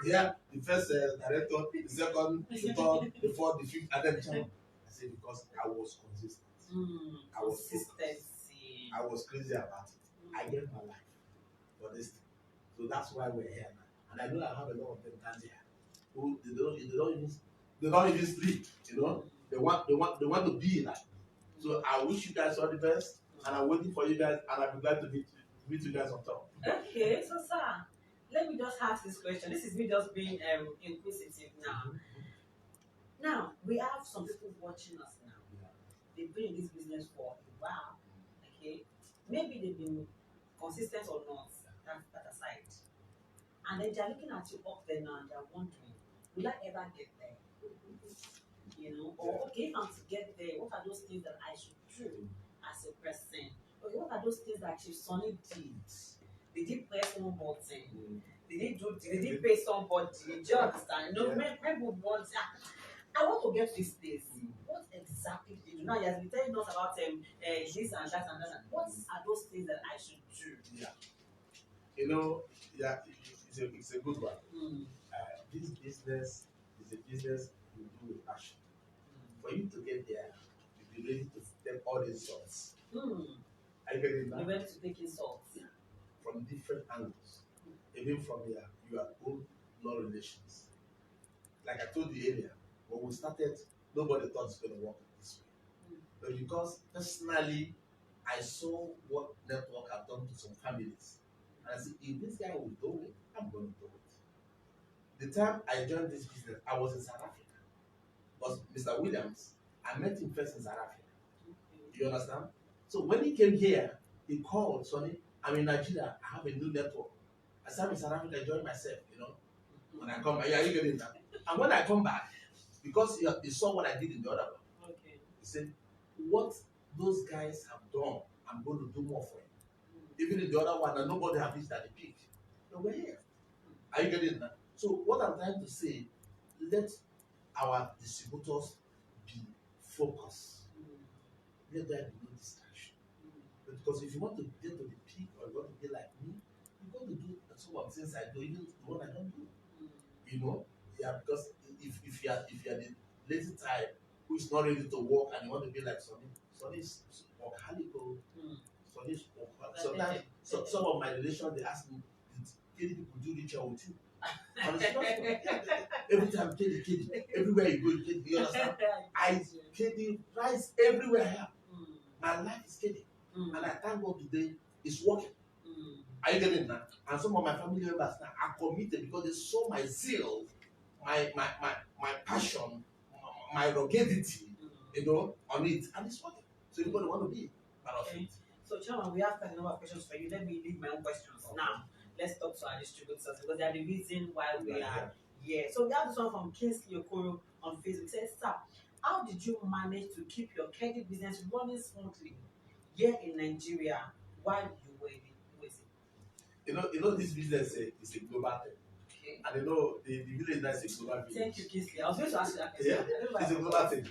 Yeah. The first director, the second, the third, the fourth, the fifth, and then the chairman. I said because I was consistent. I was consistency. I was crazy about it. I gave my life for this thing. So that's why we're here now. And I know I have a lot of them down here who they don't even sleep. You know, they want to be like. So I wish you guys all the best, and I'm waiting for you guys, and I'll be glad to meet you guys on top. Okay, so sir, let me just ask this question. This is me just being inquisitive now. Now we have some people watching us now. They've been in this business for a while. Okay, maybe they've been consistent or not. That aside, and then they're looking at you up there now, and they're wondering, will I ever get there? You know, or okay, if I'm to get there, what are those things that I should do as a person? Okay, what are those things that Chief Sunny did? Did he press one button? Did he pay somebody? Do you understand? No, people want. I want to get this place. What exactly did you do? Now he has been telling us about this and that and that. What are those things that I should do? Yeah, you know, it's a good one. This business is a business you do with passion. For you to get there, you be ready to take all the insults. Are you getting that? You're ready to take insults. Yeah. From different angles, even from your own law relations. Like I told you earlier, when we started, nobody thought it's going to work this way. But because personally, I saw what network had done to some families. And I said, if this guy will do it, I'm going to do it. The time I joined this business, I was in South Africa. Because Mr. Williams, I met him first in South Africa. You understand? So when he came here, he called Sonny, I'm in Nigeria, I have a new network. I said, I'm in South Africa, I joined myself, you know. When I come back, yeah, you getting that? And when I come back, because he saw what I did in the other one, Okay. he said, what those guys have done, I'm going to do more for you. Even in the other one, and nobody have reached at the peak. No, we're here. Are you getting that? So what I'm trying to say, let our distributors be focused. Let there be no distraction. Because if you want to get to the peak or you want to be like me, you're going to do some of the things I do, even the one I don't do. You know? Yeah, because if you are the lazy type who is not ready to work and you want to be like Sonny is workaholic. Sonny is workaholic. Sometimes some of my relations they ask me, did people do reach out with you? And it's not every time Kedi, everywhere you go, you understand? Kedi rise everywhere I am. My life is Kedi. And I thank God today it's working. Are you getting that? And some of my family members now are committed because they saw my zeal, my passion, my ruggedity, you know, on it. And it's working. So everybody want to be part of it. So, Chairman, we have quite a number of questions for you. Let me leave my own questions now. Let's talk to our distributors because they are the reason why we are here. So, we have this one from Kingsley Okoro on Facebook. It says, Sir, how did you manage to keep your Kedi business running smoothly here in Nigeria while you were in the USA? You know, this business is a global thing. Okay. And you know, the village is a global village. Thank you, Kingsley. I was going to ask you that question. Yeah, it's a global thing.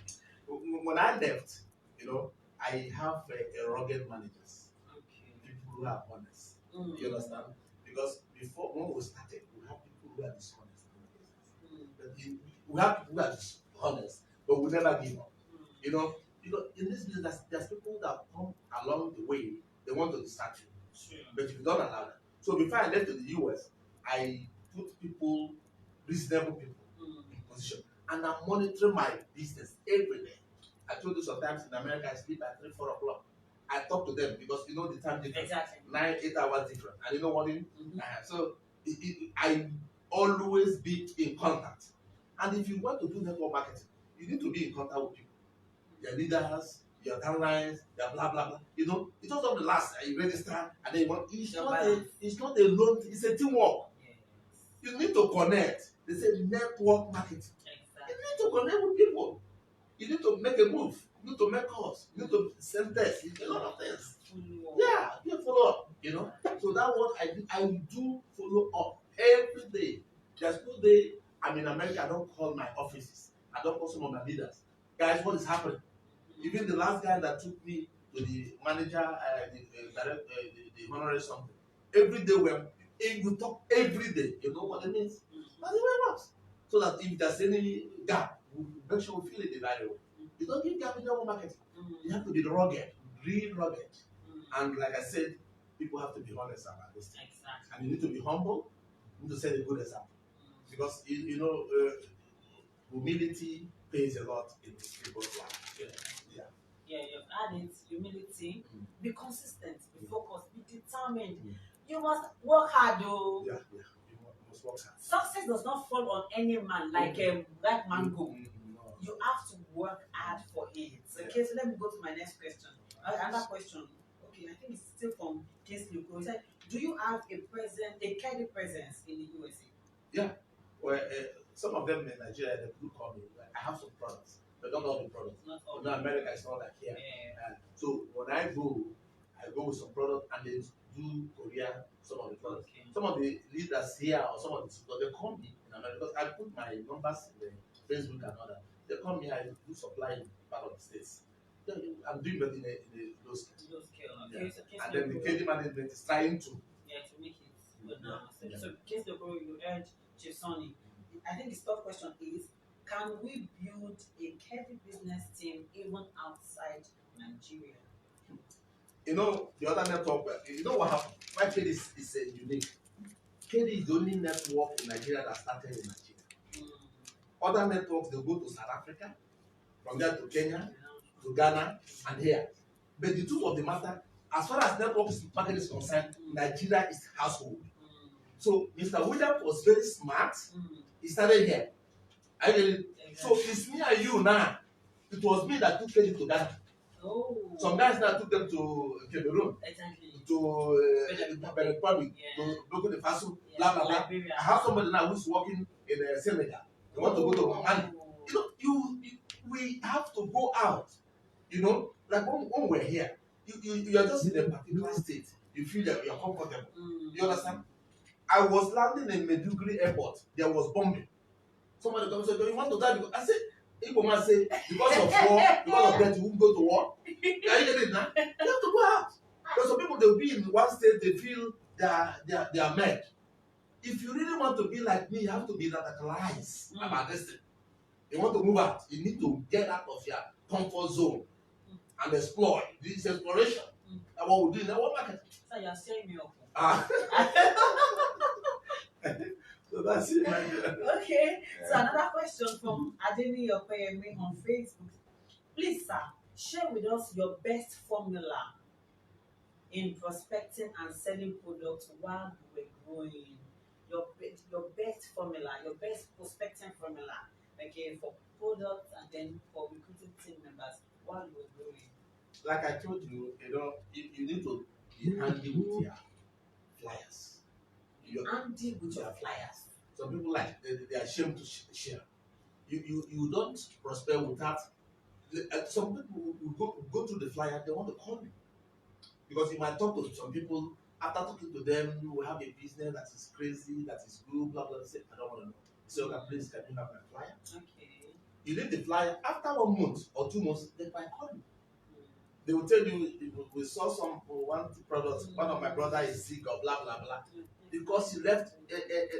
When I left, you know, I have a rugged managers. Okay. People who are honest. You understand? Because before, when we started, we have people who are dishonest in the business. But we have people who are dishonest, but we never give up. You know, in this business, there's people that come along the way, they want to distract you. Sure. But you don't allow that. So before I left to the US, I put people, reasonable people, in position. And I'm monitoring my business every day. I told you sometimes in America I sleep at 3, 4 o'clock. I talk to them because you know the time difference. Exactly. 9, 8 hours different. And you know what I mean? So I always be in contact. And if you want to do network marketing, you need to be in contact with people. Your leaders, your downlines, your blah blah blah. You know, it doesn't last. You register and then you want it's not a loan, it's a teamwork. Yes. You need to connect. They say network marketing. Exactly. You need to connect with people. You need to make a move. You need to make calls. You need to send tests. A lot of things. Yeah, you follow up. You know. So that's what I do. I do follow up every day. There's no day I'm in America. I don't call my offices. I don't call some of my leaders. Guys, what is happening? Even the last guy that took me to the manager, the honorary something. Every day we talk every day. You know what it means? That's the way it works. So that if there's any gap, we make sure we fill it the right way. You don't give gap in your market. You have to be rugged, real rugged. And like I said, people have to be honest about this thing. Exactly. And you need to be humble. You need to set a good example. Because you know, humility pays a lot in people's life. Yeah, you've added humility. Be consistent, be focused, be determined. You must work hard, though. Yeah, you must work hard. Success does not fall on any man like mango. No. You have to work hard for it. Okay, so let me go to my next question. Another question. Okay, I think it's still from Kingsley. He said, do you have a Kedi presence in the USA? Yeah. Well, some of them in Nigeria, they do call me. I have some products. But not all the products. Not all. In America, it's not like here. Yeah. So when I go with some product and they do Korea, some of the products. Okay. Some of the leaders here or some of the people, they call me in America because I put my numbers in the Facebook and all that. They call me, I do supply in part of the states. I'm doing that in a low scale. Low scale. Okay. Yeah. So and then the KD management is trying to. Yeah, to make it good now. So in case you urge Chief Sunny, I think the top question is, can we build a Kedi business team even outside Nigeria? You know, the other network, you know what happened? Why Kedi is unique? Kedi is the only network in Nigeria that started in Nigeria. Other networks, they go to South Africa, from there to Kenya, to Ghana, and here. But the truth of the matter, as far as network marketing is concerned, Nigeria is household. So Mr. Williams was very smart. He started here. I get it. So it's me and you now. It was me that took credit to Ghana. Oh. Some guys now took them to Cameroon, to Benin Republic, to Burkina Faso, blah blah blah. I have somebody now who's working in Senegal. They want to go to Mali. You know, we have to go out. You know, like when we're here, you are just in a particular state. You feel that you're comfortable. You understand? I was landing in Maiduguri airport. There was bombing. Somebody comes and said, "Do you want to die?" I said, "Igbo man say because of war, because of death, you won't go to war." Are you getting it now? You have to go out. Because some people they'll be in one state, they feel they are mad. If you really want to be like me, you have to be radicalized about this thing. You want to move out, you need to get out of your comfort zone and explore. This is exploration. That's what we do in our market. So you're setting me up. So that's it, my dear. Okay. So another question from Adeni Opeyemi on Facebook. Please, sir, share with us your best formula in prospecting and selling products while you were growing. Your best formula, your best prospecting formula, okay, for products and then for recruiting team members while you were growing. Like I told you, you need to be handy with your flyers. Handy with your flyers. Some people they are ashamed to share. You don't prosper without. Some people will go through the flyer. They want to call me because you might talk to some people. After talking to them, we have a business that is crazy, that is good, blah blah. They say, I don't want to know. So please, can you have my flyer? Okay. You leave the flyer. After 1 month or 2 months, they might call you. They will tell you, we saw one product. One of my brother is sick or blah blah blah. Because he left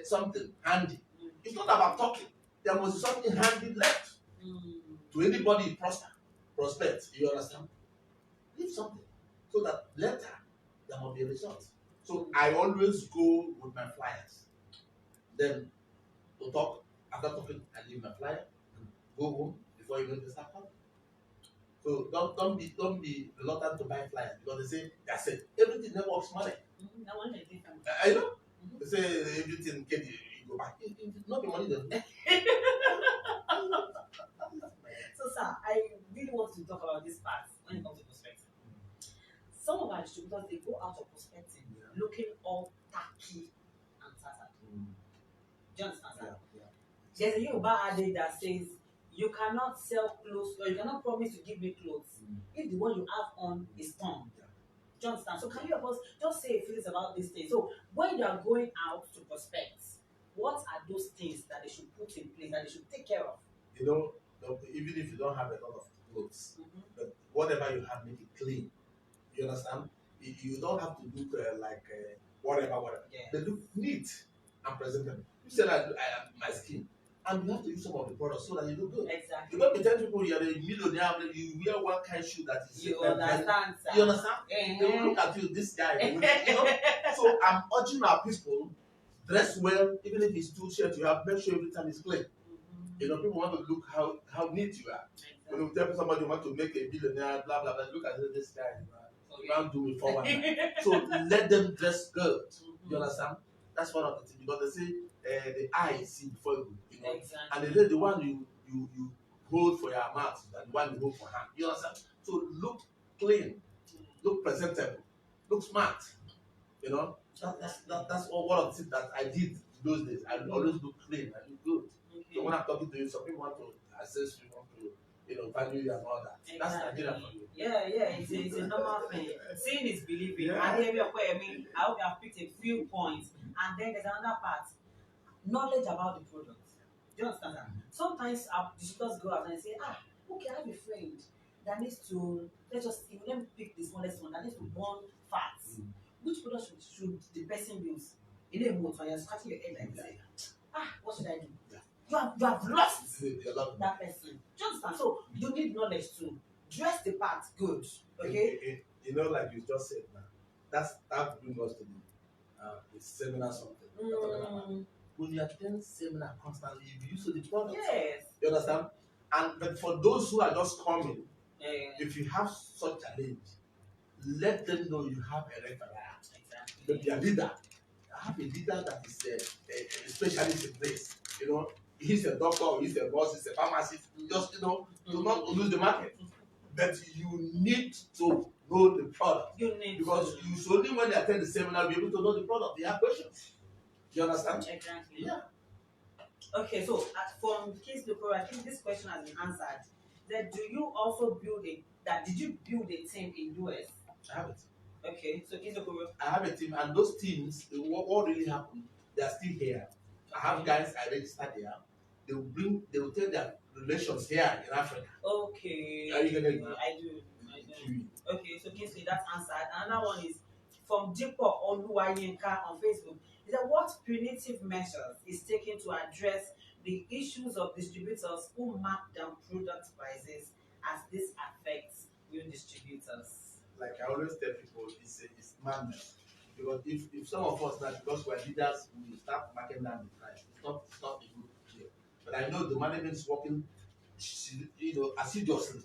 something handy. It's not about talking. There was something handy left to anybody prospect. You understand? Leave something so that later there will be a result. So I always go with my flyers. Then to talk, after talking, I leave my flyer and go home before you know they start talking. So don't be reluctant to buy flyers because they say that's it. Everything never works money. I know. They say everything KEDI you go back. It's not the money that. So sir, I really want to talk about this part when it comes to prospecting. Some of our distributors they go out of prospecting looking all tacky and tattered. Do you understand that? There's a Yoruba adage that says you cannot sell clothes or you cannot promise to give me clothes if the one you have on is torn. Do you understand? So can you help us just say a few things about this thing? So when you are going out to prospect, what are those things that they should put in place that they should take care of? You know, even if you don't have a lot of clothes, but whatever you have, make it clean. You understand? You don't have to look whatever. Yeah. They look neat and presentable. You said I have my skin. And you have to use some of the products so that you look good. Exactly. You don't be telling people you're a millionaire, you wear one kind of shoe that is you understand, sir. You understand? They will look at you, this guy. You know? So I'm urging our people, dress well, even if it's 2 shirts you have, make sure every time it's clean. You know, people want to look how neat you are. Exactly. When you tell somebody you want to make a billionaire, blah blah blah, look at this guy. You can't do it for one. So let them dress good. You understand? That's one of the things because they say the eye see before you know. Exactly. And the one you hold for your mouth and the one you hold for hand. You understand? So look clean, look presentable, look smart. You know, that's all one of the things that I did those days. I always look clean, I look good. So when I'm talking to you, some people want to assess you, want to value you and all that. Exactly. That's Nigeria for you. Yeah, it's a normal thing. Seeing is believing. And I hope you have picked a few points. And then there's another part. Knowledge about the product. Do you understand that? Sometimes our distributors go out and say, okay, I have a friend that needs to let me pick the smallest one that needs to burn fats. Which product should the person use? In a month when you're scratching your head and say, what should I do? You have lost that person. Do you understand? So you need knowledge to dress the part good. Okay? You know, like you just said now, that brings us to the seminar something. When you attend seminar constantly, you use the product. Yes. You understand? But for those who are just coming, if you have such challenge, let them know you have a referral. Exactly. But their leader, have a leader that is a specialist in this. You know, he's a doctor, or he's a boss, he's a pharmacist. Just do not lose the market. But you need to know the product. You need because to. you should only when they attend the seminar be able to know the product. They have questions. You understand? Exactly. Yeah. Okay, so from case to I think this question has been answered. Then do you also build did you build a team in US? I have it. Okay, so case to I have a team, and those teams, what really happened, they are still here. I have guys I registered there. They will tell their relations here in Africa. Okay. Are you getting it? I do. Okay, so Kingsley, that's answered. Another one is from Dipo Oluwayinka on Facebook. He said, what punitive measures is taken to address the issues of distributors who mark down product prices as this affects new distributors? Like I always tell people, it's madness. Because if some of us now, because we're leaders, we start marking down the price. It's not a good deal. But I know the management is working, assiduously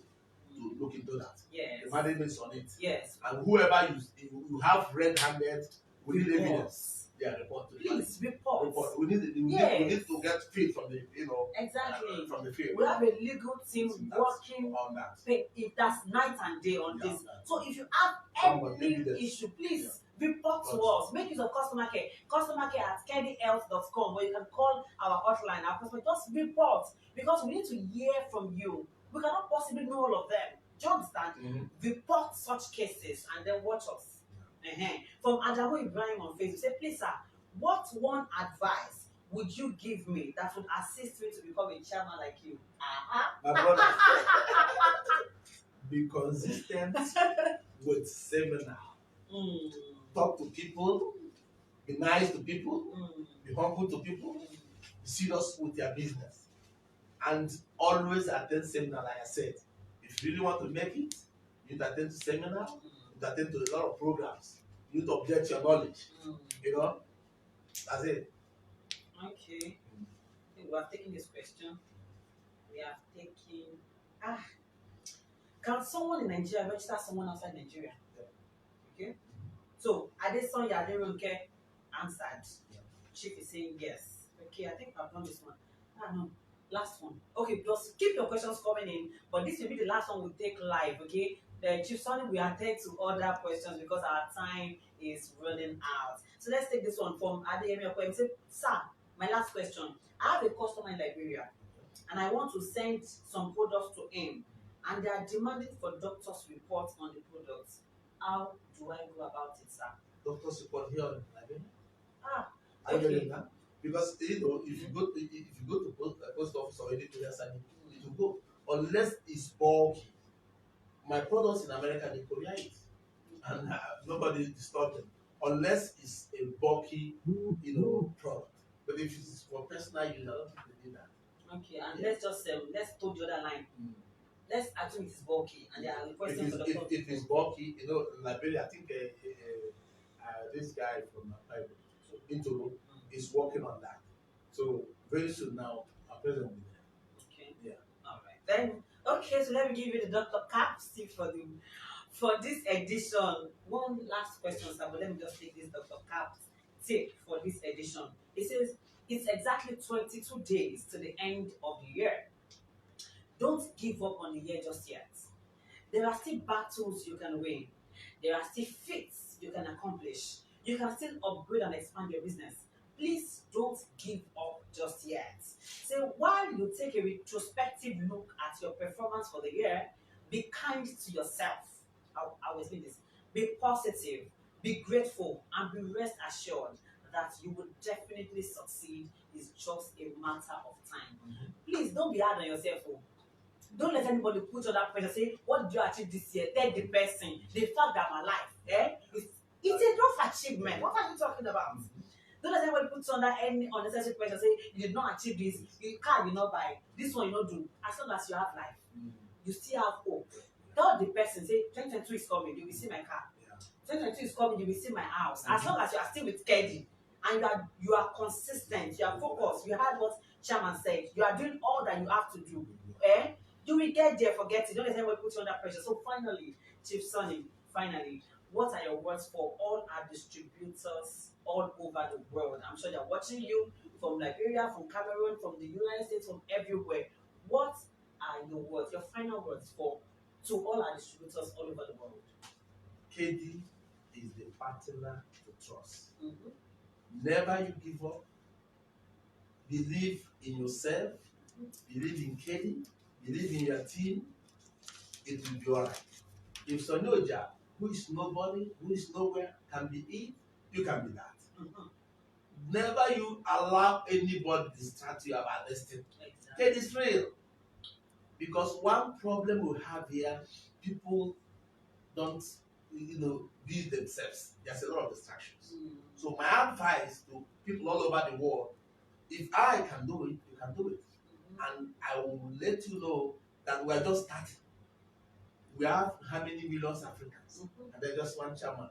to look into that. Yes. The management is on it. Yes. And whoever you have red-handed, we need evidence. Yeah, report to the Please report. We need to get feed from the exactly from the field. We have a legal team working on that. If that's night and day on this. So if you have any issue, please report to us. Make use of customer care at kedihealth.com, where you can call our hotline. Our customer, just report, because we need to hear from you. We cannot possibly know all of them. Do you understand? Mm-hmm. Report such cases and then watch us. From Adamu Ibrahim on Facebook, say, please, sir, what one advice would you give me that would assist me to become a chairman like you? My brother, be consistent with seminar. Talk to people, be nice to people, be humble to people, be serious with their business, and always attend seminar. Like I said, if you really want to make it, you need to attend to seminar, you need to attend to a lot of programs. You need to update your knowledge. That's it. Okay. I think we have taken this question. We have taken. Can someone in Nigeria register someone outside Nigeria? Yeah. Okay. So Adesonya Aderonke answered. Yeah. Chief is saying yes. Okay, I think I've done this one. No. Last one. Okay, just keep your questions coming in, but this will be the last one we'll take live, okay? The Chief Sunny will attend to other questions because our time is running out. So let's take this one from Adeyemi Okoye. Say, sir, my last question. I have a customer in Liberia and I want to send some products to him, and they are demanding for doctor's report on the products. How do I go about it, sir? Doctor's report here in Liberia? Okay. Because if you go to post office or any place, it will go unless it's bulky. My products in America, they courier it, and nobody disturb them unless it's a bulky, product. But if it's for personal use, I don't think they do that. Okay, and let's talk the other line. Let's assume it is bulky, and they are requesting for the product. If it's bulky, in Liberia, I think this guy from Intoro is working on that. So very soon now, our president will be there. Okay. Yeah. All right. Then so let me give you the Dr. Caps tip for this edition. One last question, sir, but let me just take this Dr. Caps tip for this edition. It says it's exactly 22 days to the end of the year. Don't give up on the year just yet. There are still battles you can win. There are still feats you can accomplish. You can still upgrade and expand your business. Please don't give up just yet. So while you take a retrospective look at your performance for the year, be kind to yourself. I will explain this. Be positive, be grateful, and be rest assured that you will definitely succeed. It's just a matter of time. Please don't be hard on yourself. Don't let anybody put you under pressure. Say, what did you achieve this year? Tell the person. The fact that my life, it's a rough achievement. What are you talking about? Don't let anybody put you under any unnecessary pressure. Say, you did not achieve this. Your car you not buy. This one you not do. As long as you have life, you still have hope. Tell the person, say, 2022 is coming. You will see my car. 2022 is coming. You will see my house. As long as you are still with Kedi and you are consistent, you are focused, you heard what Chairman said, you are doing all that you have to do. You will get there. Forget it. Don't let anybody put you under pressure. So finally, Chief Sunny, finally, what are your words for all our distributors all over the world? I'm sure they're watching you from Liberia, from Cameroon, from the United States, from everywhere. What are your words, your final words for to all our distributors all over the world? KD is the partner to trust. Mhm. Never you give up. Believe in yourself. Believe in KD. Believe in your team. It will be alright. If Sunny Ojiaku, who is nobody, who is nowhere, can be it, you can be that. Mhm. Never you allow anybody distract you about this thing. Exactly. KD is real. Because one problem we have here, people don't, be themselves. There's a lot of distractions. So my advice to people all over the world, if I can do it, you can do it. And I will let you know that we are just starting. We have how many millions Africans? And they're just one chairman.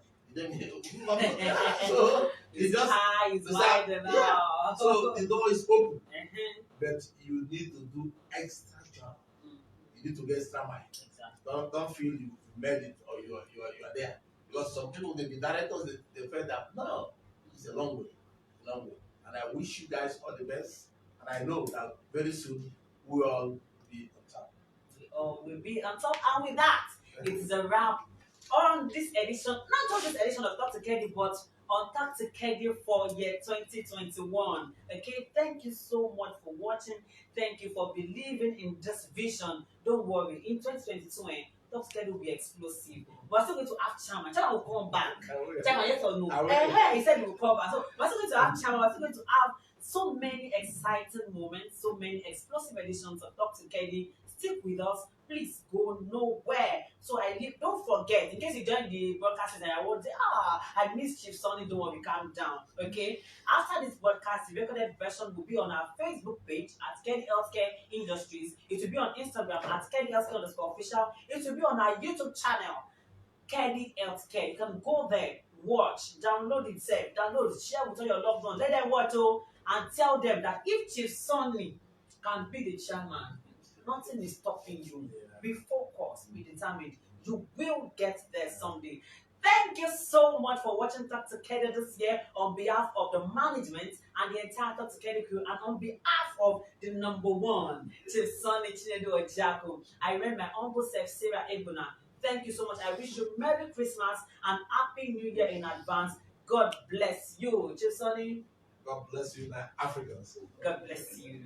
So It's just high, it's wide and all. so the door is open. Mhm. But you need to do extra job. You need to get extra mind. Exactly. Don't feel you made it or you are there. Because some people they be directors, they feel that no, it's a long way. And I wish you guys all the best. And I know that very soon we will all be on top. We all will be on top. And with that, it is a wrap on this edition, not just this edition of Talk to Kedi, but on Talk to Kedi for year 2021. Okay, thank you so much for watching. Thank you for believing in this vision. Don't worry, in 2022, Talk to Kedi will be explosive. We're still going to have Chairman. Chairman will come back. Chairman, yes or no? He said he will come back. So we're still going to have Chairman. We're still going to have so many exciting moments, so many explosive editions of Talk to Kedi. Stick with us. Please go nowhere. So I leave. Don't forget, in case you join the broadcast and I won't say, I miss Chief Sunny. Don't worry, calm down. Okay. After this broadcast, the recorded version will be on our Facebook page at Kedi Healthcare Industries. It will be on Instagram at Kedi Healthcare_official. It will be on our YouTube channel, Kedi Healthcare. You can go there, watch, download it, share with all your loved ones. Let them watch and tell them that if Chief Sunny can be the chairman, nothing is stopping you. Be focused, be determined. You will get there someday. Thank you so much for watching Talk to Kedi this year on behalf of the management and the entire Talk to Kedi crew, and on behalf of the number one, Chief Sunny Chinedu Ojiaku. I remember my humble self, Sarah Ebuna. Thank you so much. I wish you Merry Christmas and Happy New Year in advance. God bless you, Chief Sunny. God bless you, my Africans. God bless you.